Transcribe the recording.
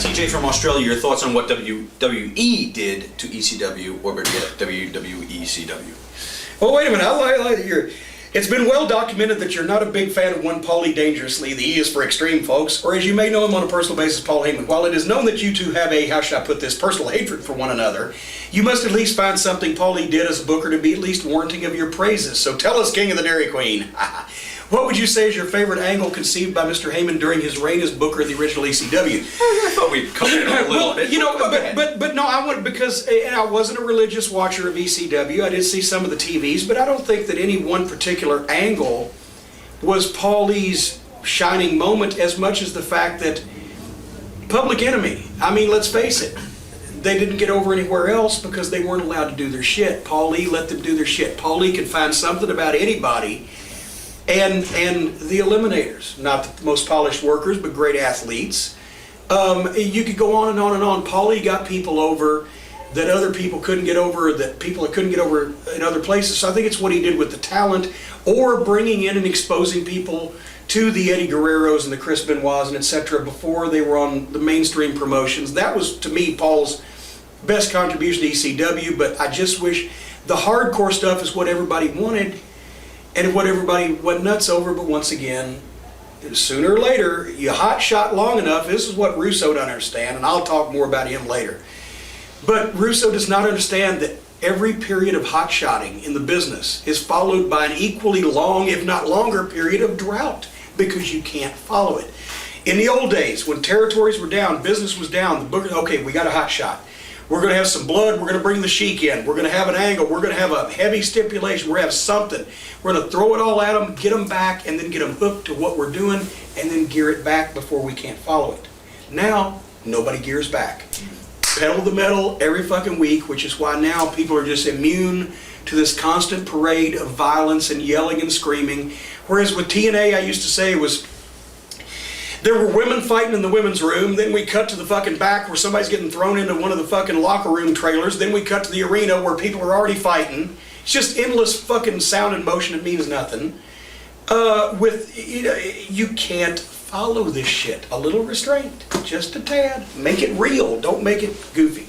TJ from Australia, your thoughts on what WWE did to ECW, or better yet, WWECW? Well, wait a minute. It's been well documented that you're not a big fan of one Paulie Dangerously. The E is for extreme, folks. Or as you may know him on a personal basis, Paul Heyman. While it is known that you two have a, how should I put this, personal hatred for one another, you must at least find something Paulie did as a booker to be at least warranting of your praises. So tell us, King of the Dairy Queen. What would you say is your favorite angle conceived by Mr. Heyman during his reign as booker of the original ECW? I thought we'd come in a little bit. You know, but no, I wouldn't, because I wasn't a religious watcher of ECW. I did see some of the TVs, but I don't think that any one particular angle was Paulie's shining moment as much as the fact that Public Enemy, I mean, let's face it, they didn't get over anywhere else because they weren't allowed to do their shit. Paulie let them do their shit. Paulie could find something about anybody. And the Eliminators, not the most polished workers, but great athletes. You could go on and on and on. Paulie got people over that other people couldn't get over, that people couldn't get over in other places. So I think it's what he did with the talent, or bringing in and exposing people to the Eddie Guerreros and the Chris Benoits and etc. before they were on the mainstream promotions. That was, to me, Paul's best contribution to ECW, but I just wish the hardcore stuff is what everybody wanted, and what everybody went nuts over. But once again, sooner or later, you hot shot long enough. This is what Russo doesn't understand, and I'll talk more about him later. But Russo does not understand that every period of hot shotting in the business is followed by an equally long, if not longer, period of drought, because you can't follow it. In the old days, when territories were down, business was down, the booker, okay, we got a hot shot. We're going to have some blood. We're going to bring the Sheik in. We're going to have an angle. We're going to have a heavy stipulation. We're going to have something. We're going to throw it all at them, get them back, and then get them hooked to what we're doing, and then gear it back before we can't follow it. Now, nobody gears back. Pedal the metal every fucking week, which is why now people are just immune to this constant parade of violence and yelling and screaming. Whereas with TNA, I used to say, was there were women fighting in the women's room, then we cut to the fucking back where somebody's getting thrown into one of the fucking locker room trailers, then we cut to the arena where people are already fighting. It's just endless fucking sound and motion. It means nothing. You can't follow this shit. A little restraint, just a tad. Make it real, don't make it goofy.